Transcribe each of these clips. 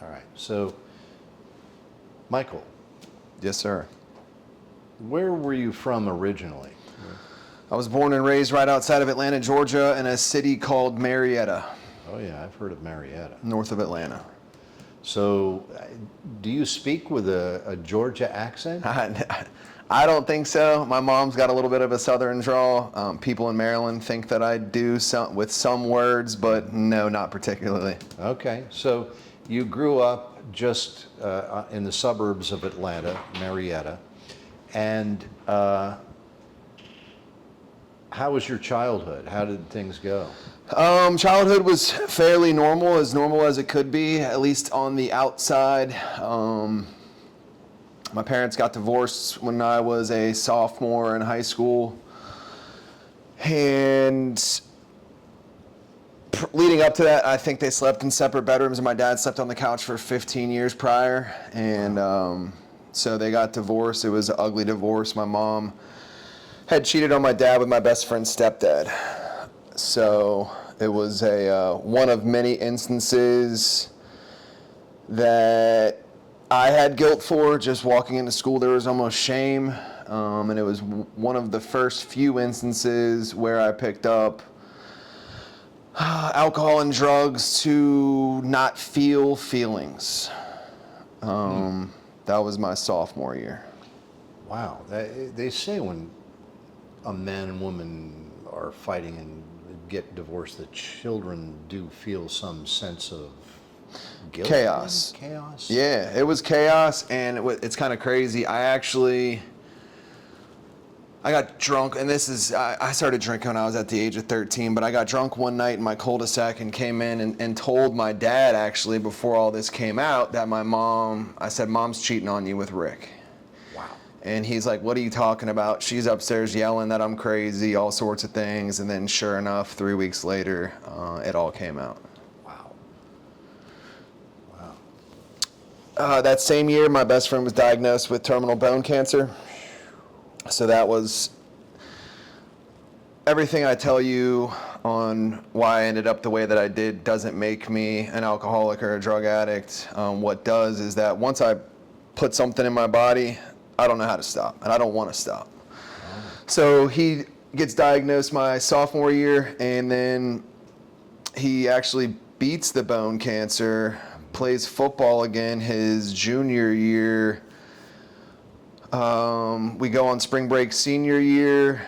All right. So, Michael, Yes, sir. where were you from originally? I was born and raised right outside of Atlanta, Georgia, in a city called Marietta, Oh, yeah, I've heard of Marietta. north of Atlanta. So, do you speak with a Georgia accent? I don't think so. My mom's got a little bit of a southern drawl. People in Maryland think that I do with some words, but no, not particularly. Okay. So, you grew up just in the suburbs of Atlanta, Marietta. And how was your childhood? How did things go? Childhood was fairly normal as it could be, at least on the outside. My parents got divorced when I was a sophomore in high school. And leading up to that, I think they slept in separate bedrooms, and my dad slept on the couch for 15 years prior. And so they got divorced. It was an ugly divorce. My mom had cheated on my dad with my best friend's stepdad. So it was one of many instances that I had guilt for. Just walking into school, there was almost shame. And it was one of the first few instances where I picked up alcohol and drugs to not feel feelings. That was my sophomore year. Wow. They say when a man and woman are fighting and get divorced, the children do feel some sense of guilt. Chaos. Chaos? Yeah, it was chaos, and it's kind of crazy. I got drunk, and I started drinking when I was at the age of 13, but I got drunk one night in my cul-de-sac and came in and told my dad, actually, before all this came out, that I said, Mom's cheating on you with Rick. Wow. And he's like, what are you talking about? She's upstairs yelling that I'm crazy, all sorts of things. And then sure enough, 3 weeks later, it all came out. Wow. Wow. That same year, my best friend was diagnosed with terminal bone cancer. So that was everything I tell you on why I ended up the way that I did doesn't make me an alcoholic or a drug addict. What does is that once I put something in my body, I don't know how to stop, and I don't want to stop. So he gets diagnosed my sophomore year, and then he actually beats the bone cancer, plays football again his junior year. We go on spring break senior year,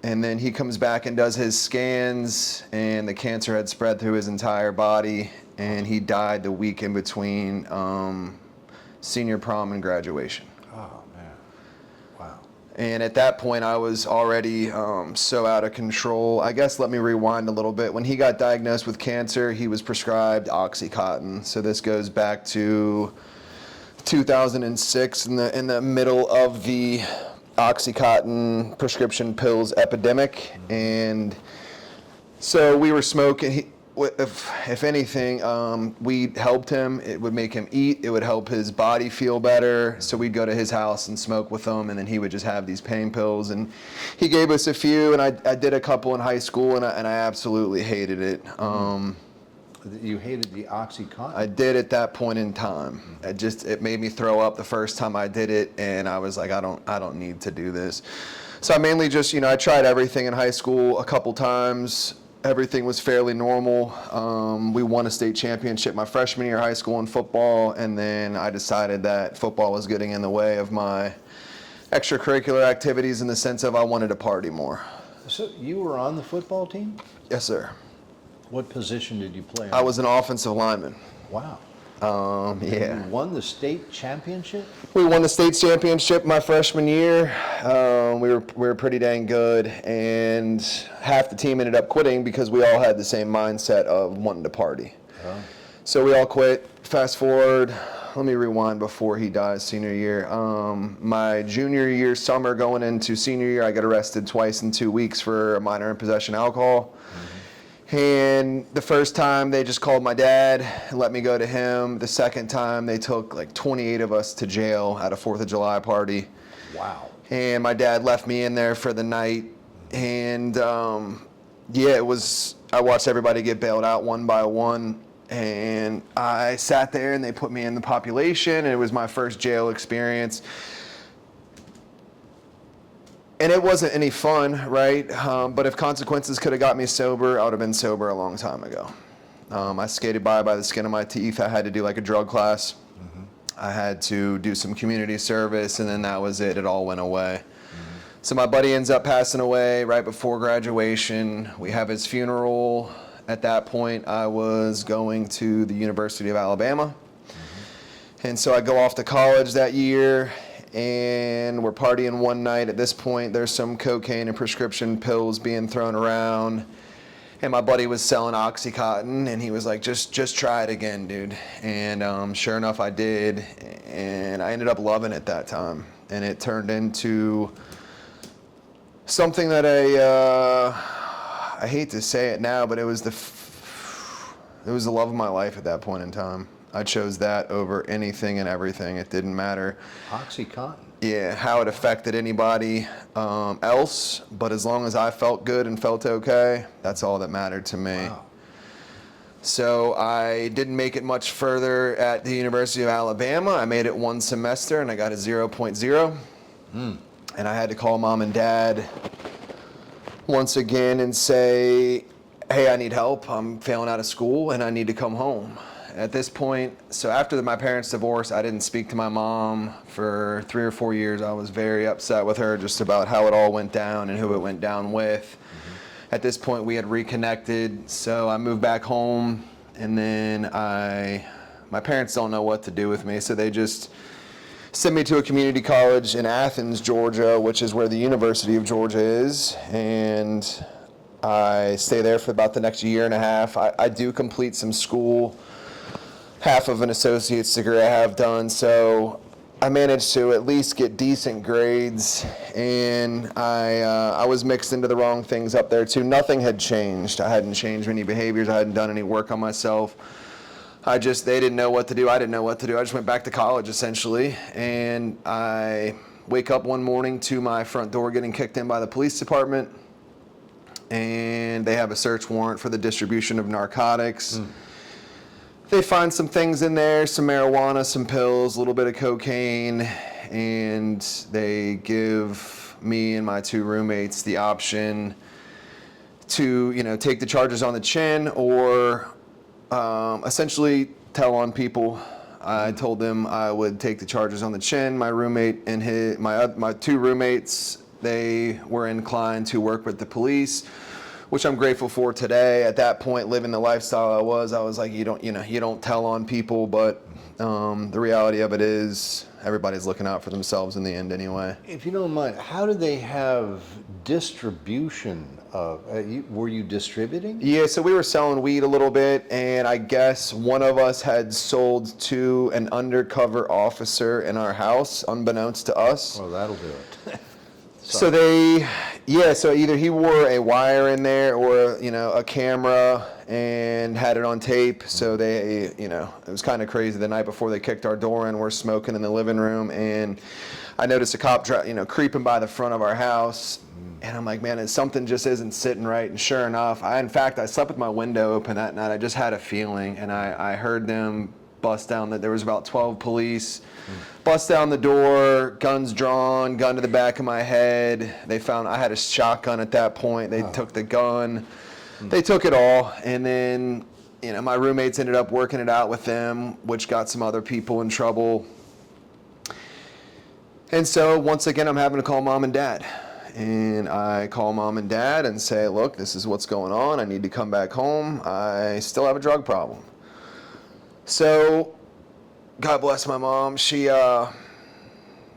and then he comes back and does his scans, and the cancer had spread through his entire body, and he died the week in between senior prom and graduation. Oh, man. Wow. And at that point, I was already so out of control. I guess let me rewind a little bit. When he got diagnosed with cancer, he was prescribed Oxycontin. So this goes back to 2006, in the middle of the Oxycontin prescription pills epidemic. And so we were smoking. If anything, we helped him. It would make him eat. It would help his body feel better. So we'd go to his house and smoke with him, and then he would just have these pain pills. And he gave us a few, and I did a couple in high school, and I absolutely hated it. You hated the Oxycontin? I did at that point in time. It made me throw up the first time I did it, and I was like, I don't need to do this. So I mainly just, I tried everything in high school a couple times. Everything was fairly normal. We won a state championship my freshman year of high school in football, and then I decided that football was getting in the way of my extracurricular activities in the sense of I wanted to party more. So you were on the football team? Yes, sir. What position did you play on? I was an offensive lineman. Wow. Yeah. You won the state championship? We won the state championship my freshman year. We were pretty dang good, and half the team ended up quitting because we all had the same mindset of wanting to party. Oh. So we all quit. Fast forward, let me rewind before he dies, senior year. My junior year summer going into senior year, I got arrested twice in 2 weeks for a minor in possession of alcohol. And the first time they just called my dad and let me go to him. The second time they took like 28 of us to jail at a 4th of July party. Wow. And my dad left me in there for the night. And I watched everybody get bailed out one by one. And I sat there and they put me in the population, and it was my first jail experience. And it wasn't any fun, right? But if consequences could have got me sober, I would have been sober a long time ago. I skated by the skin of my teeth. I had to do like a drug class. I had to do some community service, and then that was it. It all went away. So my buddy ends up passing away right before graduation. We have his funeral. At that point, I was going to the University of Alabama. And so I go off to college that year, and we're partying one night. At this point, there's some cocaine and prescription pills being thrown around. And my buddy was selling Oxycontin, and he was like, just try it again, dude. And sure enough, I did. And I ended up loving it that time. And it turned into something that I hate to say it now, but it was the love of my life at that point in time. I chose that over anything and everything. It didn't matter. OxyContin. Yeah, how it affected anybody else, but as long as I felt good and felt okay, that's all that mattered to me. Wow. So I didn't make it much further at the University of Alabama. I made it one semester and I got a 0.0. And I had to call mom and dad once again and say, hey, I need help. I'm failing out of school and I need to come home. At this point, so after my parents' divorce, I didn't speak to my mom for 3 or 4 years. I was very upset with her just about how it all went down and who it went down with. At this point, we had reconnected, so I moved back home, and then my parents don't know what to do with me, so they just sent me to a community college in Athens, Georgia, which is where the University of Georgia is, and I stay there for about the next year and a half. I do complete some school, half of an associate's degree I have done, so I managed to at least get decent grades, and I was mixed into the wrong things up there too. Nothing had changed. I hadn't changed any behaviors. I hadn't done any work on myself. They didn't know what to do. I didn't know what to do. I just went back to college essentially, and I wake up one morning to my front door getting kicked in by the police department, and they have a search warrant for the distribution of narcotics. They find some things in there, some marijuana, some pills, a little bit of cocaine, and they give me and my 2 roommates the option to, take the charges on the chin or essentially tell on people. I told them I would take the charges on the chin. My roommate and my 2 roommates, they were inclined to work with the police, which I'm grateful for today. At that point, living the lifestyle I was like, you don't tell on people, but the reality of it is everybody's looking out for themselves in the end anyway. If you don't mind, how did they have distribution of, were you distributing? Yeah, so we were selling weed a little bit, and I guess one of us had sold to an undercover officer in our house, unbeknownst to us. Well, that'll do it. So so either he wore a wire in there or, a camera and had it on tape. So it was kind of crazy. The night before they kicked our door in, we're smoking in the living room, and I noticed a cop, creeping by the front of our house. And I'm like, man, something just isn't sitting right. And sure enough, I slept with my window open that night. I just had a feeling, and I heard them bust down. That there was about 12 police. Bust down the door, guns drawn, gun to the back of my head. They found I had a shotgun at that point. They took the gun. They took it all. And then, my roommates ended up working it out with them, which got some other people in trouble. And so once again, I'm having to call mom and dad. And I call mom and dad and say, look, this is what's going on. I need to come back home. I still have a drug problem. So God bless my mom.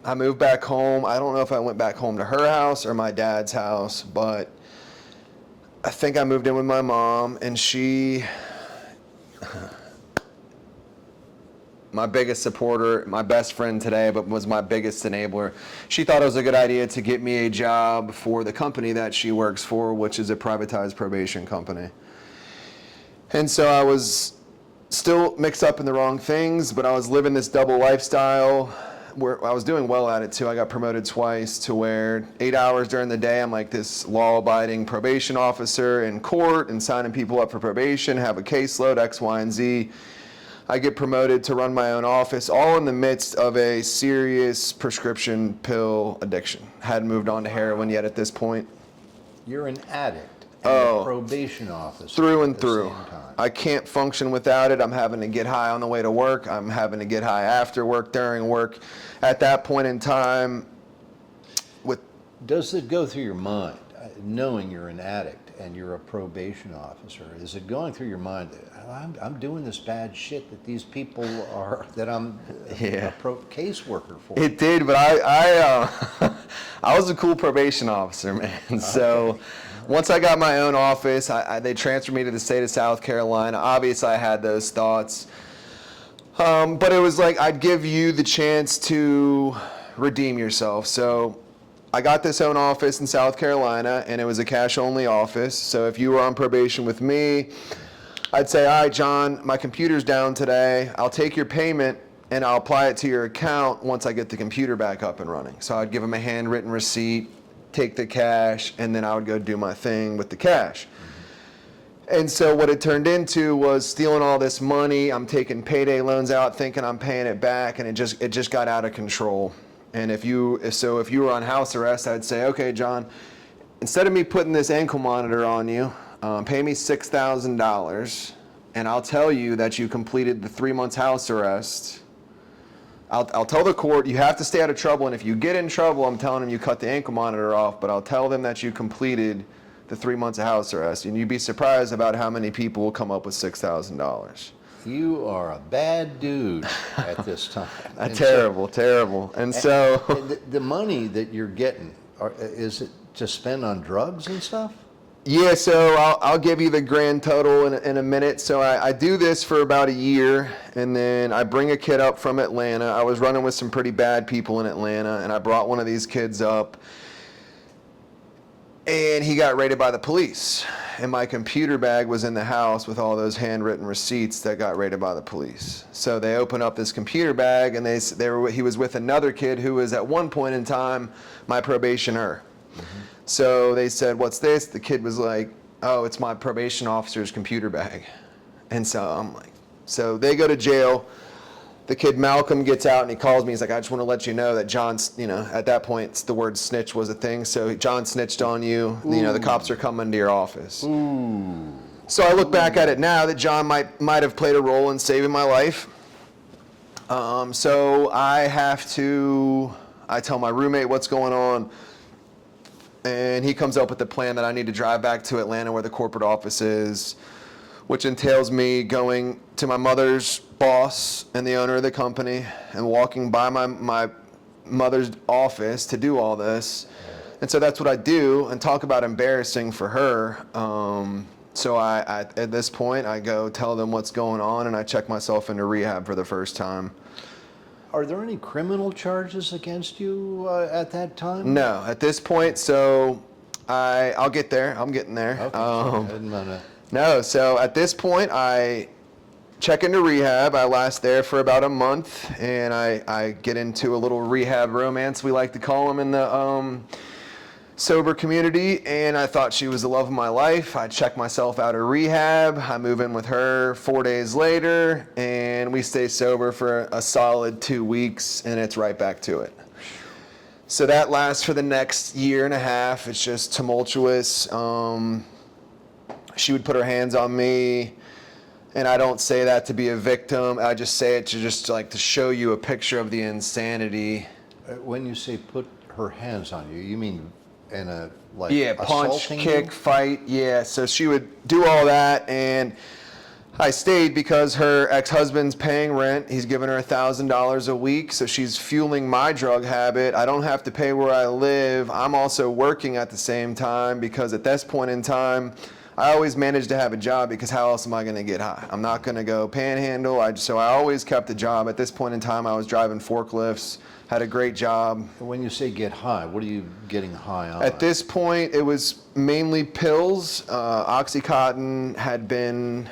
I moved back home. I don't know if I went back home to her house or my dad's house, but I think I moved in with my mom, and my biggest supporter, my best friend today, but was my biggest enabler. She thought it was a good idea to get me a job for the company that she works for, which is a privatized probation company. And so I was still mixed up in the wrong things, but I was living this double lifestyle. I was doing well at it too. I got promoted twice to where 8 hours during the day, I'm like this law-abiding probation officer in court and signing people up for probation, have a caseload, X, Y, and Z. I get promoted to run my own office, all in the midst of a serious prescription pill addiction. Hadn't moved on to heroin yet at this point. You're an addict and a probation officer Through and at the through. same time. I can't function without it. I'm having to get high on the way to work. I'm having to get high after work, during work. At that point in time, with Does it go through your mind, knowing you're an addict and you're a probation officer, is it going through your mind, I'm doing this bad shit that these people are, that I'm Yeah. a caseworker for? it did, but I was a cool probation officer, man. So once I got my own office, they transferred me to the state of South Carolina. Obviously, I had those thoughts. But it was like, I'd give you the chance to redeem yourself. So I got this own office in South Carolina, and it was a cash-only office. So if you were on probation with me, I'd say, all right, John, my computer's down today. I'll take your payment, and I'll apply it to your account once I get the computer back up and running. So I'd give him a handwritten receipt, take the cash, and then I would go do my thing with the cash. And so what it turned into was stealing all this money. I'm taking payday loans out, thinking I'm paying it back, and it just got out of control. And if you were on house arrest, I'd say, okay, John, instead of me putting this ankle monitor on you, pay me $6,000, and I'll tell you that you completed the 3 months house arrest. I'll tell the court you have to stay out of trouble, and if you get in trouble, I'm telling them you cut the ankle monitor off, but I'll tell them that you completed the 3 months of house arrest, and you'd be surprised about how many people will come up with $6,000. You are a bad dude at this time. And Terrible. And so, the money that you're getting, is it to spend on drugs and stuff? yeah, so I'll give you the grand total in a minute. So I do this for about a year, and then I bring a kid up from Atlanta. I was running with some pretty bad people in Atlanta, and I brought one of these kids up, and he got raided by the police. And my computer bag was in the house with all those handwritten receipts that got raided by the police. So they open up this computer bag, and he was with another kid who was at one point in time my probationer. So they said, what's this? The kid was like, oh, it's my probation officer's computer bag. And so I'm like, so they go to jail. The kid Malcolm gets out and he calls me. He's like, I just want to let you know that John's, at that point, the word snitch was a thing. So John snitched on you. Ooh. The cops are coming to your office. Ooh. So I look back at it now that John might have played a role in saving my life. So I tell my roommate what's going on. And he comes up with the plan that I need to drive back to Atlanta where the corporate office is, which entails me going to my mother's boss and the owner of the company and walking by my mother's office to do all this. And so that's what I do, and talk about embarrassing for her. So I at this point, I go tell them what's going on, and I check myself into rehab for the first time. Are there any criminal charges against you at that time? No, at this point, so I'll get there. I'm getting there. Okay, I didn't wanna... No, so at this point, I check into rehab. I last there for about a month, and I get into a little rehab romance, we like to call them in the sober community, and I thought she was the love of my life. I check myself out of rehab. I move in with her 4 days later, and we stay sober for a solid 2 weeks, and it's right back to it. So that lasts for the next year and a half. It's just tumultuous. She would put her hands on me, and I don't say that to be a victim. I just say it to just like to show you a picture of the insanity. When you say put her hands on you, you mean in a, like, punch, assaulting kick, you? fight, yeah. So she would do all that, and I stayed because her ex-husband's paying rent. He's giving her $1,000 a week, so she's fueling my drug habit. I don't have to pay where I live. I'm also working at the same time because at this point in time, I always managed to have a job because how else am I going to get high? I'm not going to go panhandle. So I always kept a job. At this point in time, I was driving forklifts, had a great job. When you say get high, what are you getting high on? At this point, it was mainly pills. Oxycontin had been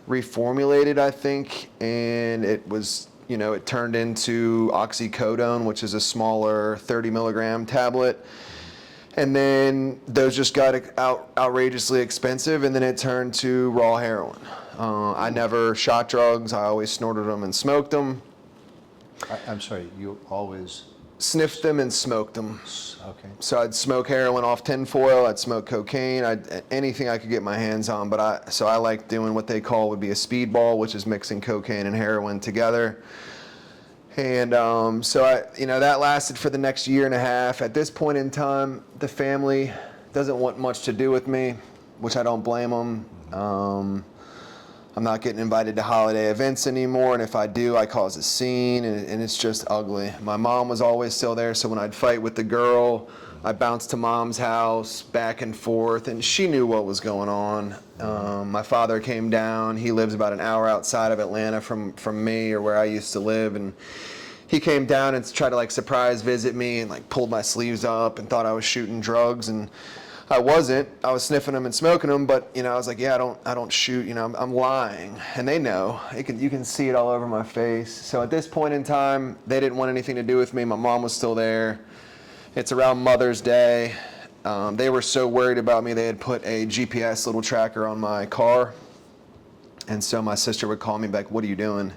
reformulated, I think, and it was it turned into oxycodone, which is a smaller 30 milligram tablet. And then those just got outrageously expensive, and then it turned to raw heroin. I never shot drugs. I always snorted them and smoked them. I'm sorry, you always, Sniffed them and smoked them. okay. So I'd smoke heroin off tinfoil. I'd smoke cocaine. Anything I could get my hands on. But I like doing what they call would be a speedball, which is mixing cocaine and heroin together. And that lasted for the next year and a half. At this point in time, the family doesn't want much to do with me, which I don't blame them. I'm not getting invited to holiday events anymore, and if I do, I cause a scene, and it's just ugly. My mom was always still there, so when I'd fight with the girl, I bounced to mom's house, back and forth, and she knew what was going on. My father came down. He lives about an hour outside of Atlanta from me, or where I used to live, and he came down and tried to surprise visit me, and pulled my sleeves up and thought I was shooting drugs, and I wasn't. I was sniffing them and smoking them, but I was like, yeah, I don't shoot. I'm lying, and they know. You can see it all over my face. So at this point in time, they didn't want anything to do with me. My mom was still there. It's around Mother's Day. They were so worried about me, they had put a GPS little tracker on my car, and so my sister would call me back, "What are you doing?"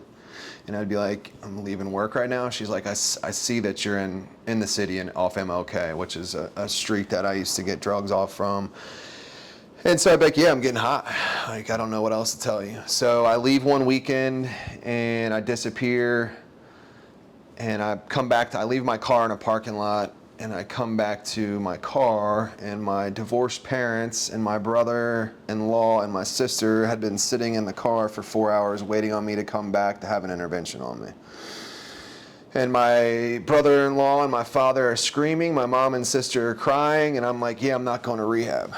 And I'd be like, "I'm leaving work right now." She's like, I see that you're in the city and off MLK, which is a street that I used to get drugs off from. And so I'd be like, yeah, I'm getting hot. I don't know what else to tell you. So I leave one weekend and I disappear, and I leave my car in a parking lot, and I come back to my car, and my divorced parents and my brother-in-law and my sister had been sitting in the car for 4 hours waiting on me to come back to have an intervention on me. And my brother-in-law and my father are screaming, my mom and sister are crying, and I'm like, yeah, I'm not going to rehab.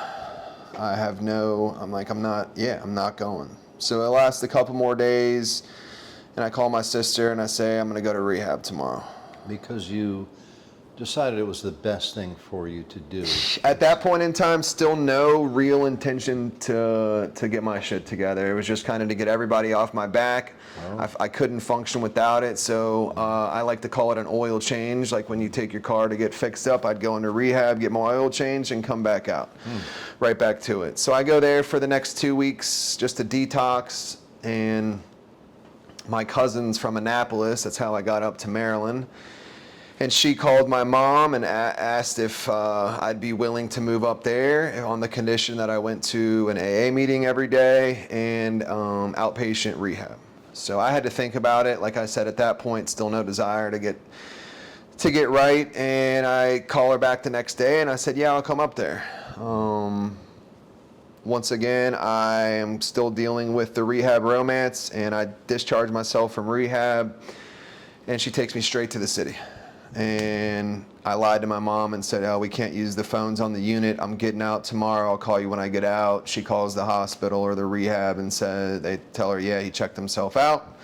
I'm not going. So it lasts a couple more days, and I call my sister and I say, I'm going to go to rehab tomorrow. Because you decided it was the best thing for you to do. At that point in time, still no real intention to get my shit together. It was just kind of to get everybody off my back. Oh. I couldn't function without it, so I like to call it an oil change. Like when you take your car to get fixed up, I'd go into rehab, get my oil changed, and come back out. Right back to it. So I go there for the next 2 weeks just to detox, and my cousin's from Annapolis. That's how I got up to Maryland. And she called my mom and asked if I'd be willing to move up there on the condition that I went to an AA meeting every day and outpatient rehab. So I had to think about it. Like I said, at that point, still no desire to get right. And I call her back the next day and I said, yeah, I'll come up there. Once again, I am still dealing with the rehab romance, and I discharge myself from rehab, and she takes me straight to the city. And I lied to my mom and said, oh, we can't use the phones on the unit. I'm getting out tomorrow. I'll call you when I get out. She calls the hospital or the rehab and they tell her, yeah, he checked himself out.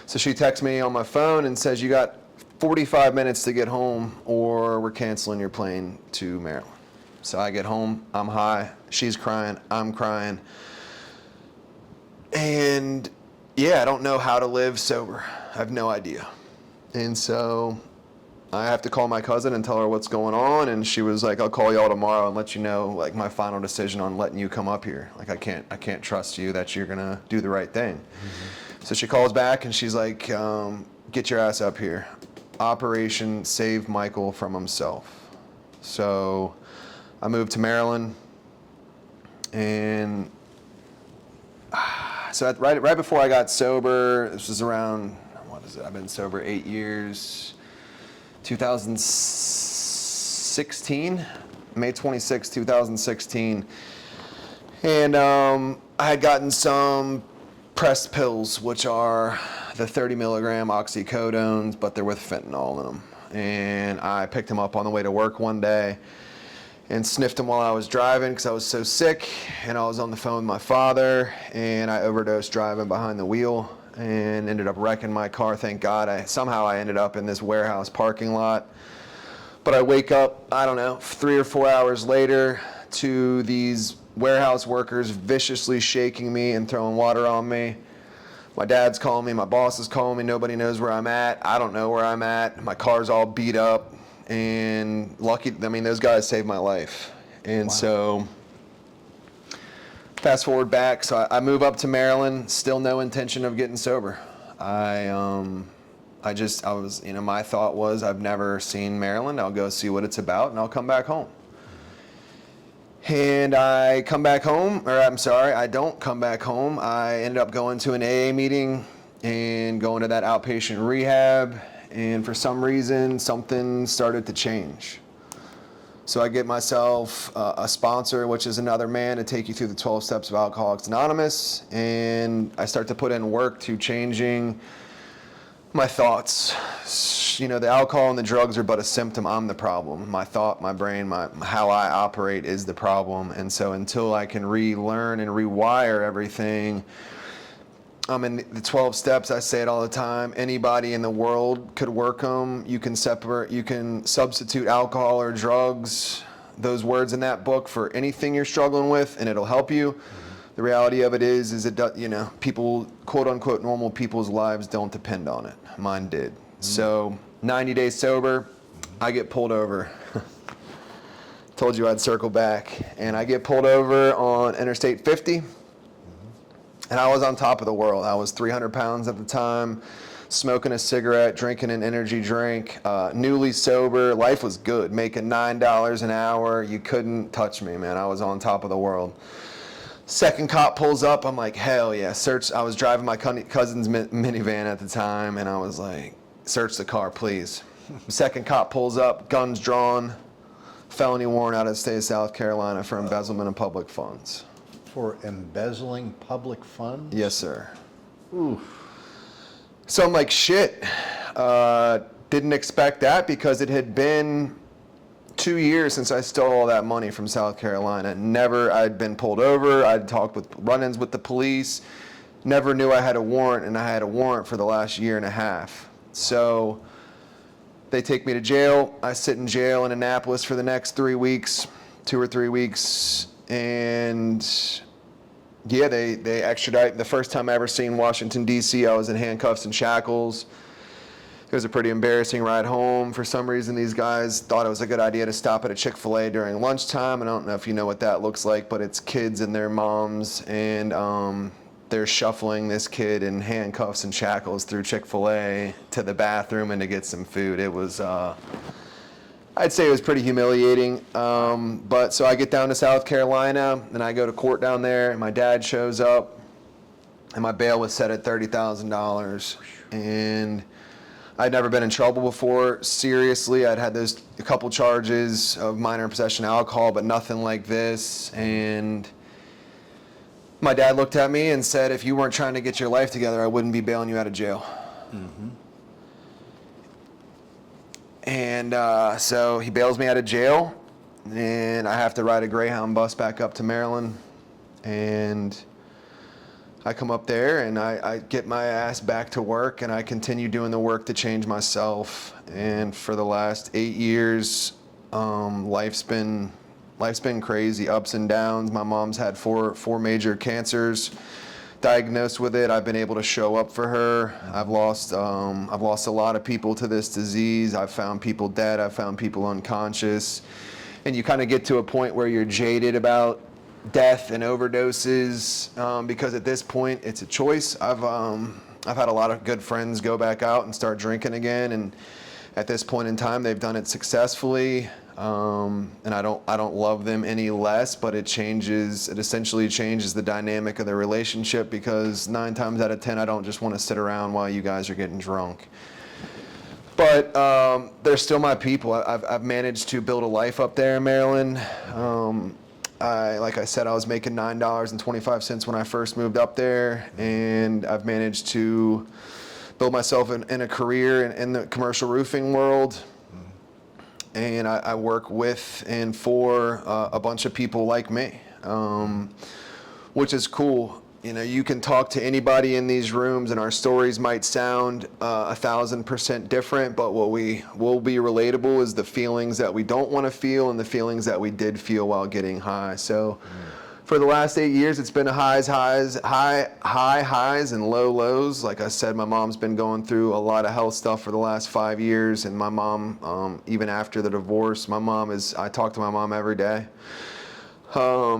So she texts me on my phone and says, you got 45 minutes to get home or we're canceling your plane to Maryland. So I get home, I'm high, she's crying, I'm crying. And yeah, I don't know how to live sober. I have no idea. And so I have to call my cousin and tell her what's going on, and she was like, I'll call y'all tomorrow and let you know my final decision on letting you come up here. I can't trust you that you're gonna do the right thing. Mm-hmm. So she calls back and she's like, get your ass up here. Operation Save Michael from Himself. So I moved to Maryland, and so right before I got sober, this was around, I've been sober 8 years. 2016, May 26, 2016. And I had gotten some pressed pills, which are the 30 milligram oxycodones, but they're with fentanyl in them. And I picked them up on the way to work one day and sniffed them while I was driving because I was so sick. And I was on the phone with my father, and I overdosed driving behind the wheel and ended up wrecking my car. Thank God. Somehow I ended up in this warehouse parking lot. But I wake up, 3 or 4 hours later to these warehouse workers viciously shaking me and throwing water on me. My dad's calling me, my boss is calling me, nobody knows where I'm at. I don't know where I'm at. My car's all beat up, and lucky, I mean, those guys saved my life. And so, fast forward back, so I move up to Maryland, still no intention of getting sober. I was, my thought was, I've never seen Maryland, I'll go see what it's about, and I'll come back home. And I come back home, or I'm sorry, I don't come back home. I ended up going to an AA meeting and going to that outpatient rehab, and for some reason, something started to change. So I get myself a sponsor, which is another man, to take you through the 12 steps of Alcoholics Anonymous, and I start to put in work to changing my thoughts. The alcohol and the drugs are but a symptom. I'm the problem. My thought, my brain, how I operate is the problem. And so until I can relearn and rewire everything, in the 12 steps, I say it all the time, anybody in the world could work them. You can substitute alcohol or drugs, those words in that book, for anything you're struggling with, and it'll help you. The reality of it is people, quote unquote, normal people's lives don't depend on it. Mine did. So 90 days sober, I get pulled over. Told you I'd circle back. And I get pulled over on Interstate 50. And I was on top of the world. I was 300 pounds at the time, smoking a cigarette, drinking an energy drink, newly sober. Life was good, making $9 an hour. You couldn't touch me, man. I was on top of the world. Second cop pulls up, I'm like, hell yeah, search. I was driving my cousin's minivan at the time, and I was like, search the car, please. Second cop pulls up, guns drawn, felony warrant out of the state of South Carolina for embezzlement of public funds. For embezzling public funds? Yes, sir. Oof. So I'm like, shit. Didn't expect that, because it had been 2 years since I stole all that money from South Carolina. I'd been pulled over, I'd talked with run-ins with the police, never knew I had a warrant, and I had a warrant for the last year and a half. So they take me to jail. I sit in jail in Annapolis for the next 3 weeks, 2 or 3 weeks, and yeah, they extradite. The first time I ever seen Washington, D.C., I was in handcuffs and shackles. It was a pretty embarrassing ride home. For some reason, these guys thought it was a good idea to stop at a Chick-fil-A during lunchtime. And I don't know if you know what that looks like, but it's kids and their moms, and they're shuffling this kid in handcuffs and shackles through Chick-fil-A to the bathroom and to get some food. It was, I'd say it was pretty humiliating. But so I get down to South Carolina, and I go to court down there, and my dad shows up, and my bail was set at $30,000. And I'd never been in trouble before, seriously. I'd had a couple charges of minor possession of alcohol, but nothing like this. And my dad looked at me and said, if you weren't trying to get your life together, I wouldn't be bailing you out of jail. Mm-hmm. And so he bails me out of jail, and I have to ride a Greyhound bus back up to Maryland. And I come up there, and I get my ass back to work, and I continue doing the work to change myself. And for the last 8 years, life's been crazy, ups and downs. My mom's had four major cancers, diagnosed with it. I've been able to show up for her. I've lost a lot of people to this disease. I've found people dead. I've found people unconscious. And you kind of get to a point where you're jaded about death and overdoses, because at this point it's a choice. I've had a lot of good friends go back out and start drinking again, and at this point in time they've done it successfully, and I don't love them any less, but it essentially changes the dynamic of the relationship, because 9 times out of 10 I don't just want to sit around while you guys are getting drunk. But they're still my people. I've managed to build a life up there in Maryland. Like I said, I was making $9.25 when I first moved up there, and I've managed to build myself in a career in the commercial roofing world. And I work with and for a bunch of people like me, which is cool. You can talk to anybody in these rooms, and our stories might sound 1,000% different, but what will be relatable is the feelings that we don't want to feel and the feelings that we did feel while getting high. So for the last 8 years, it's been high highs and low lows. Like I said, my mom's been going through a lot of health stuff for the last 5 years, and my mom, even after the divorce, I talk to my mom every day.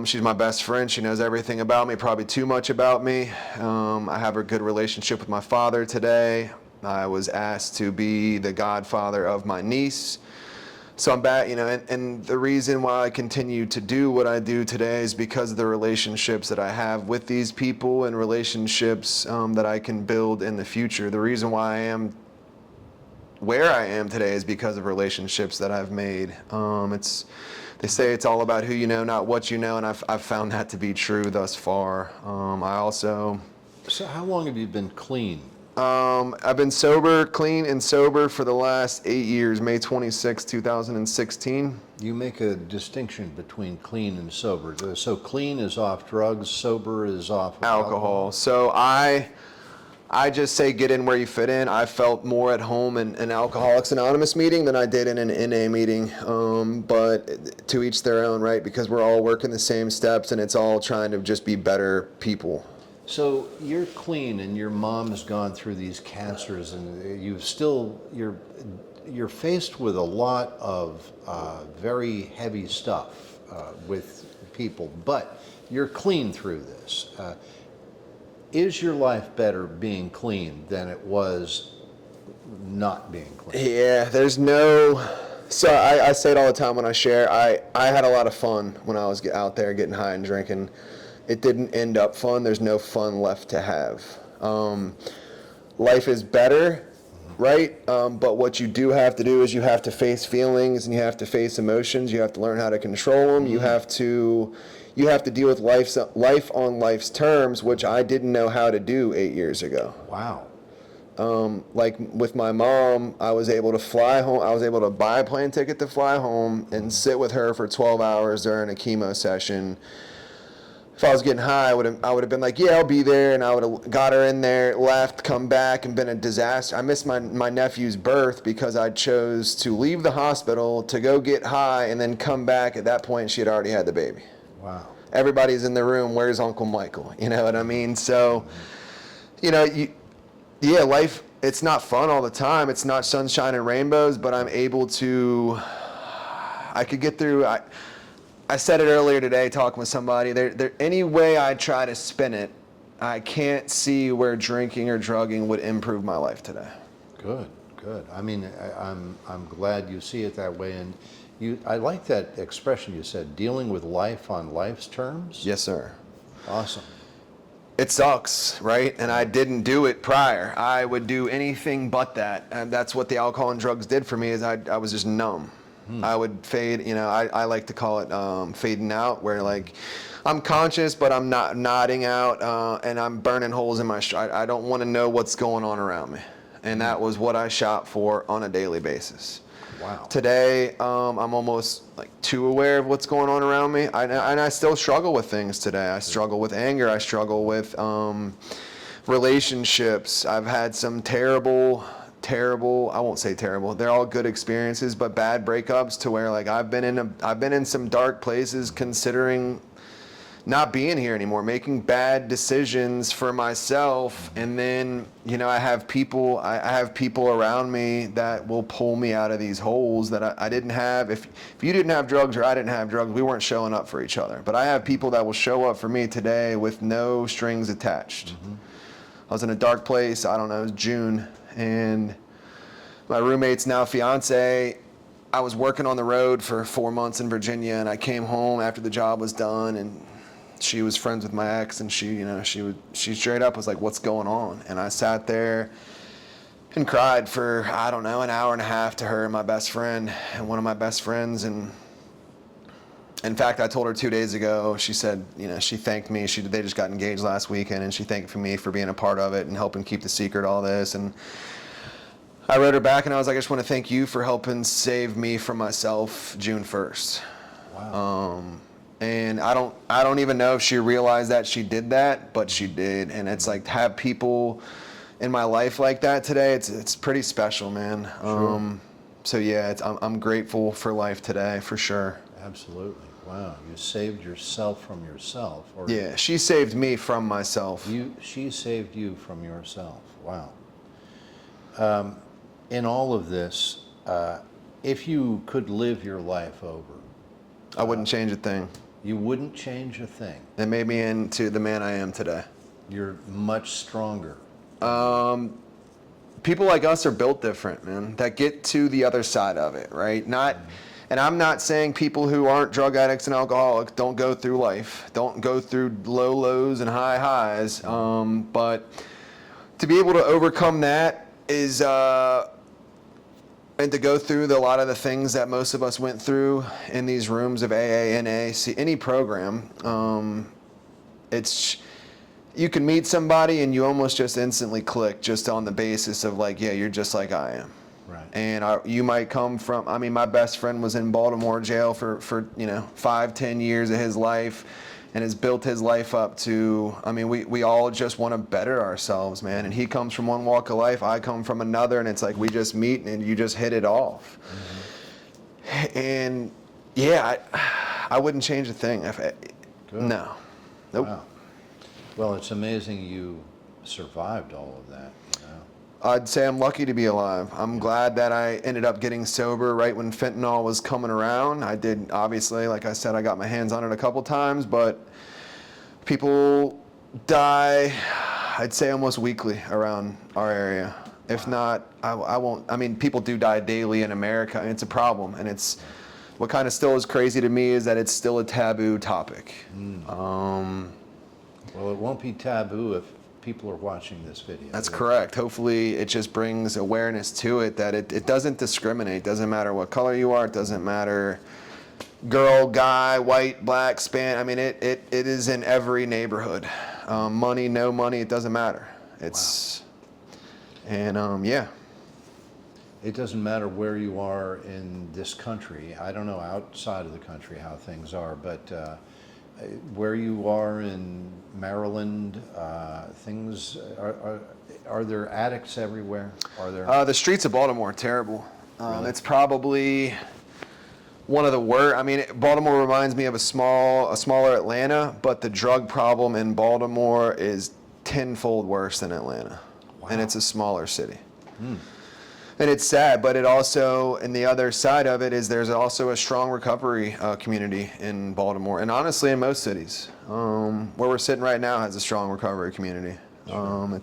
She's my best friend. She knows everything about me, probably too much about me. I have a good relationship with my father today. I was asked to be the godfather of my niece. So I'm back, and the reason why I continue to do what I do today is because of the relationships that I have with these people and relationships that I can build in the future. The reason why I am where I am today is because of relationships that I've made. They say it's all about who you know, not what you know, and I've found that to be true thus far. So how long have you been clean? I've been clean and sober for the last 8 years, May 26, 2016. You make a distinction between clean and sober. So clean is off drugs, sober is off Alcohol. So I just say get in where you fit in. I felt more at home in an Alcoholics Anonymous meeting than I did in an NA meeting. But to each their own, right? Because we're all working the same steps and it's all trying to just be better people. So you're clean, and your mom has gone through these cancers, and you're faced with a lot of very heavy stuff with people, but you're clean through this. Is your life better being clean than it was not being clean? Yeah, so I say it all the time when I share. I had a lot of fun when I was out there getting high and drinking. It didn't end up fun. There's no fun left to have. Life is better, right? But what you do have to do is you have to face feelings and you have to face emotions. You have to learn how to control them. You have to deal with life on life's terms, which I didn't know how to do 8 years ago. Wow. Like with my mom, I was able to fly home. I was able to buy a plane ticket to fly home and sit with her for 12 hours during a chemo session. If I was getting high, I would have been like, yeah, I'll be there, and I would have got her in there, left, come back, and been a disaster. I missed my nephew's birth because I chose to leave the hospital to go get high and then come back. At that point, she had already had the baby. Wow. Everybody's in the room. Where's Uncle Michael? You know what I mean? So, life, it's not fun all the time. It's not sunshine and rainbows, but I could get through. I said it earlier today talking with somebody. Any way I try to spin it, I can't see where drinking or drugging would improve my life today. Good. I mean, I'm glad you see it that way, and I like that expression you said, dealing with life on life's terms. Yes, sir. Awesome. It sucks, right? And I didn't do it prior. I would do anything but that, and that's what the alcohol and drugs did for me. Is I was just numb. I would fade, I like to call it fading out, where like I'm conscious, but I'm not nodding out, and I'm burning holes in my I don't want to know what's going on around me. And that was what I shot for on a daily basis. Wow. Today, I'm almost like too aware of what's going on around me. And I still struggle with things today. I struggle with anger. I struggle with relationships. I've had some terrible, I won't say terrible, they're all good experiences, but bad breakups to where like I've been in some dark places considering not being here anymore, making bad decisions for myself. And then, I have people around me that will pull me out of these holes that I didn't have. If you didn't have drugs or I didn't have drugs, we weren't showing up for each other. But I have people that will show up for me today with no strings attached. Mm-hmm. I was in a dark place, I don't know, it was June, and my roommate's now fiance, I was working on the road for 4 months in Virginia, and I came home after the job was done, and she was friends with my ex, and she straight up was like, what's going on? And I sat there and cried for, I don't know, an hour and a half to her and my best friend and one of my best friends. And in fact, I told her 2 days ago, she said, she thanked me. They just got engaged last weekend, and she thanked me for being a part of it and helping keep the secret, all this. And I wrote her back and I was like, I just want to thank you for helping save me from myself June 1st. Wow. And I don't even know if she realized that she did that, but she did. And it's like to have people in my life like that today, it's pretty special, man. Sure. So yeah, I'm grateful for life today, for sure. Absolutely. Wow, you saved yourself from yourself, or Yeah, she saved me from myself. she saved you from yourself. Wow. In all of this, if you could live your life over, I wouldn't change a thing. you wouldn't change a thing. It made me into the man I am today. You're much stronger. People like us are built different, man, that get to the other side of it, right? Not, and I'm not saying people who aren't drug addicts and alcoholics don't go through life, don't go through low lows and high highs, but to be able to overcome that is, and to go through a lot of the things that most of us went through in these rooms of AA, NA, any program, it's, you can meet somebody and you almost just instantly click just on the basis of like, yeah, you're just like I am. Right. And you might come from, I mean, my best friend was in Baltimore jail for 5-10 years of his life and has built his life up to, I mean, we all just want to better ourselves, man. And he comes from one walk of life, I come from another, and it's like we just meet and you just hit it off. Mm-hmm. And yeah, I wouldn't change a thing. No. Nope. Wow. Well, it's amazing you survived all of that. I'd say I'm lucky to be alive. I'm glad that I ended up getting sober right when fentanyl was coming around. I did, obviously, like I said, I got my hands on it a couple times, but people die, I'd say almost weekly around our area. If not, I won't, I mean, people do die daily in America, and it's a problem. And it's, what kind of still is crazy to me is that it's still a taboo topic. Well, it won't be taboo if people are watching this video. That's correct. Hopefully it just brings awareness to it that it doesn't discriminate. It doesn't matter what color you are. It doesn't matter girl, guy, white, black, Span. I mean, it is in every neighborhood. Money, no money, it doesn't matter. It's, and yeah. It doesn't matter where you are in this country. I don't know outside of the country how things are, but where you are in Maryland, things are there addicts everywhere? Are there? The streets of Baltimore are terrible. Really? It's probably one of the worst. I mean, Baltimore reminds me of a smaller Atlanta, but the drug problem in Baltimore is tenfold worse than Atlanta. Wow. And it's a smaller city. And it's sad, but it also, and the other side of it is there's also a strong recovery community in Baltimore, and honestly in most cities. Where we're sitting right now has a strong recovery community. Sure.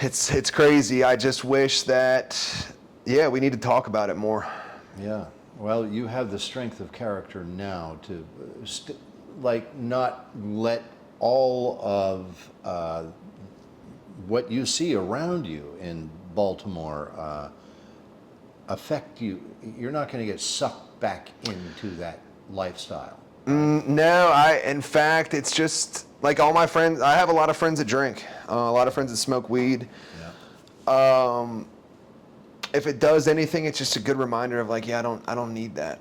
It's crazy. I just wish that, yeah, we need to talk about it more. Yeah. Well, you have the strength of character now to, not let all of what you see around you in Baltimore affect you. You're not going to get sucked back into that lifestyle. No, in fact, it's just like all my friends, I have a lot of friends that drink, a lot of friends that smoke weed. Yeah. If it does anything, it's just a good reminder of like, yeah, I don't need that.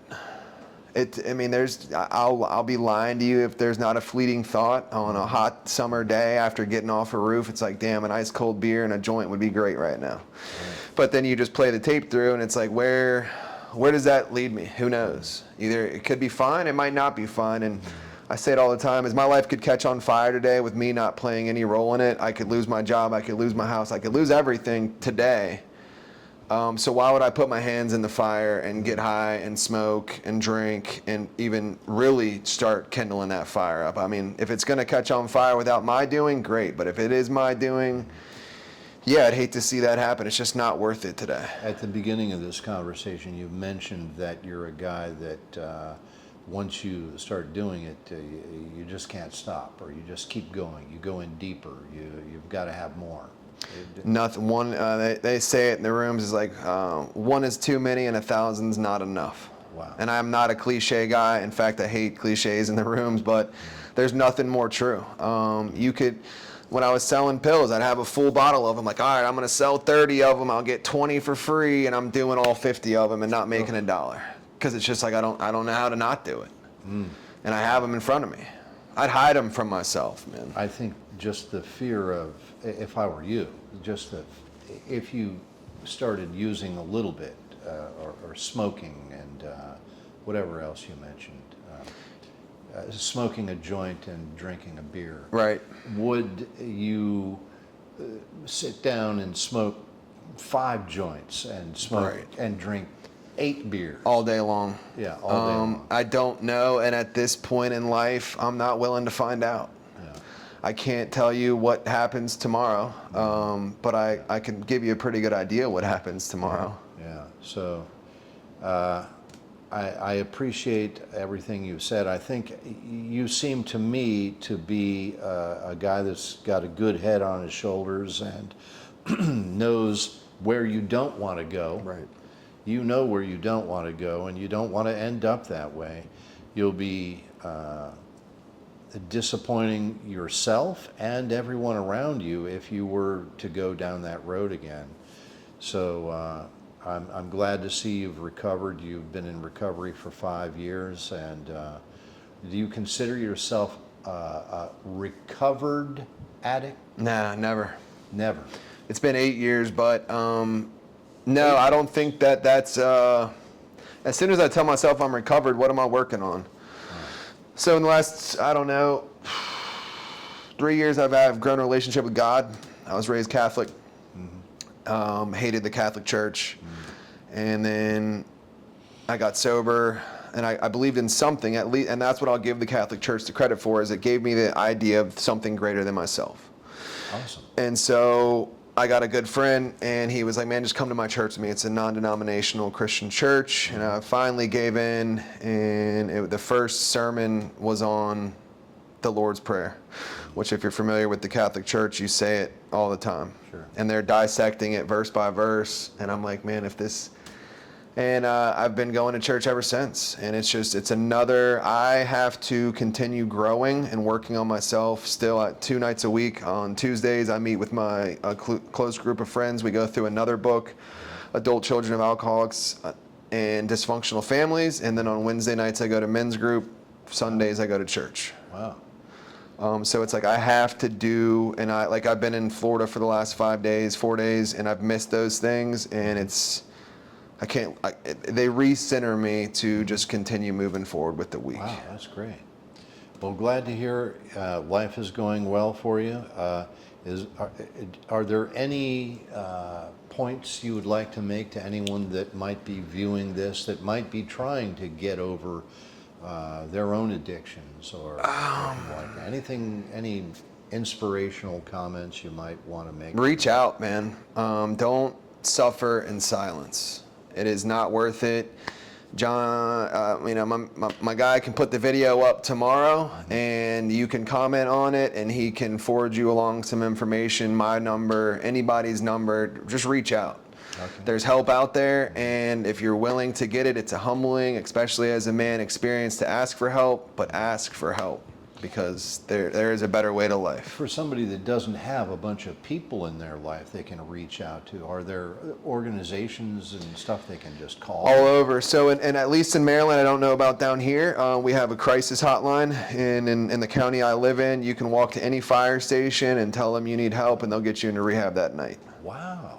I mean, I'll be lying to you if there's not a fleeting thought on a hot summer day after getting off a roof. It's like, damn, an ice cold beer and a joint would be great right now. Right. But then you just play the tape through and it's like, where does that lead me? Who knows? Either it could be fine, it might not be fine. And I say it all the time, is my life could catch on fire today with me not playing any role in it. I could lose my job, I could lose my house, I could lose everything today. So why would I put my hands in the fire and get high and smoke and drink and even really start kindling that fire up? I mean, if it's going to catch on fire without my doing, great. But if it is my doing, yeah, I'd hate to see that happen. It's just not worth it today. At the beginning of this conversation, you mentioned that you're a guy that once you start doing it, you just can't stop, or you just keep going. You go in deeper. You've got to have more. Nothing. One. They say it in the rooms is like one is too many and 1,000's not enough. Wow. And I'm not a cliche guy. In fact, I hate cliches in the rooms, but there's nothing more true. You could, when I was selling pills, I'd have a full bottle of them. Like, all right, I'm going to sell 30 of them. I'll get 20 for free, and I'm doing all 50 of them and not making a dollar. Because it's just like I don't know how to not do it. And I have them in front of me. I'd hide them from myself, man. I think just the fear of, if I were you, just that if you started using a little bit or smoking and whatever else you mentioned, smoking a joint and drinking a beer. Right. Would you sit down and smoke 5 joints and smoke Right. and drink 8 beers? All day long. Yeah, all day long. I don't know, and at this point in life, I'm not willing to find out. Yeah. I can't tell you what happens tomorrow, but I can give you a pretty good idea what happens tomorrow. Yeah. So I appreciate everything you said. I think you seem to me to be a guy that's got a good head on his shoulders and knows where you don't want to go. Right. You know where you don't want to go, and you don't want to end up that way. You'll be disappointing yourself and everyone around you if you were to go down that road again. So I'm glad to see you've recovered. You've been in recovery for 5 years, and do you consider yourself a recovered addict? Nah, never. Never. It's been 8 years, but no, I don't think that's. As soon as I tell myself I'm recovered, what am I working on? So in the last, I don't know, 3 years, I've grown a relationship with God. I was raised Catholic, hated the Catholic Church, and then I got sober, and I believed in something at least, and that's what I'll give the Catholic Church the credit for, is it gave me the idea of something greater than myself. Awesome. And so I got a good friend, and he was like, man, just come to my church with me. It's a non-denominational Christian church. And I finally gave in, and the first sermon was on the Lord's Prayer, which if you're familiar with the Catholic Church, you say it all the time. Sure. And they're dissecting it verse by verse. And I'm like, man, if this... And I've been going to church ever since. And it's another, I have to continue growing and working on myself still at 2 nights a week. On Tuesdays, I meet with my close group of friends. We go through another book, Adult Children of Alcoholics and Dysfunctional Families. And then on Wednesday nights, I go to men's group. Sundays, I go to church. Wow. So it's like I have to do, and I've been in Florida for the last 4 days, and I've missed those things. And they recenter me to just continue moving forward with the week. Wow, that's great. Well, glad to hear life is going well for you. Are there any points you would like to make to anyone that might be viewing this, that might be trying to get over their own addictions or anything like that? Any inspirational comments you might want to make? Reach out, man. Don't suffer in silence. It is not worth it. John, my guy can put the video up tomorrow, and you can comment on it, and he can forward you along some information, my number, anybody's number. Just reach out. Okay. There's help out there, and if you're willing to get it, it's a humbling, especially as a man experienced, to ask for help, but ask for help, because there is a better way to life. For somebody that doesn't have a bunch of people in their life they can reach out to, are there organizations and stuff they can just call? All over. So, and at least in Maryland, I don't know about down here, we have a crisis hotline. In the county I live in, you can walk to any fire station and tell them you need help, and they'll get you into rehab that night. Wow.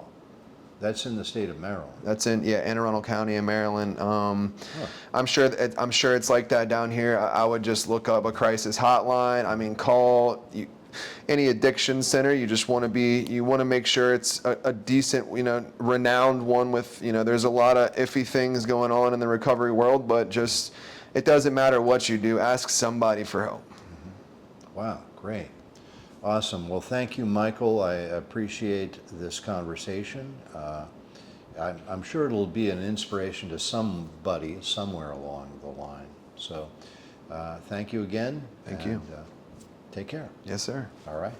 That's in the state of Maryland. That's in Anne Arundel County in Maryland. I'm sure it's like that down here. I would just look up a crisis hotline. I mean, call any addiction center. You want to make sure it's a decent, renowned one with, there's a lot of iffy things going on in the recovery world, but just, it doesn't matter what you do. Ask somebody for help. Mm-hmm. Wow, great. Awesome. Well, thank you, Michael. I appreciate this conversation. I'm sure it'll be an inspiration to somebody somewhere along the line. So thank you again. Thank you. Take care. Yes, sir. All right.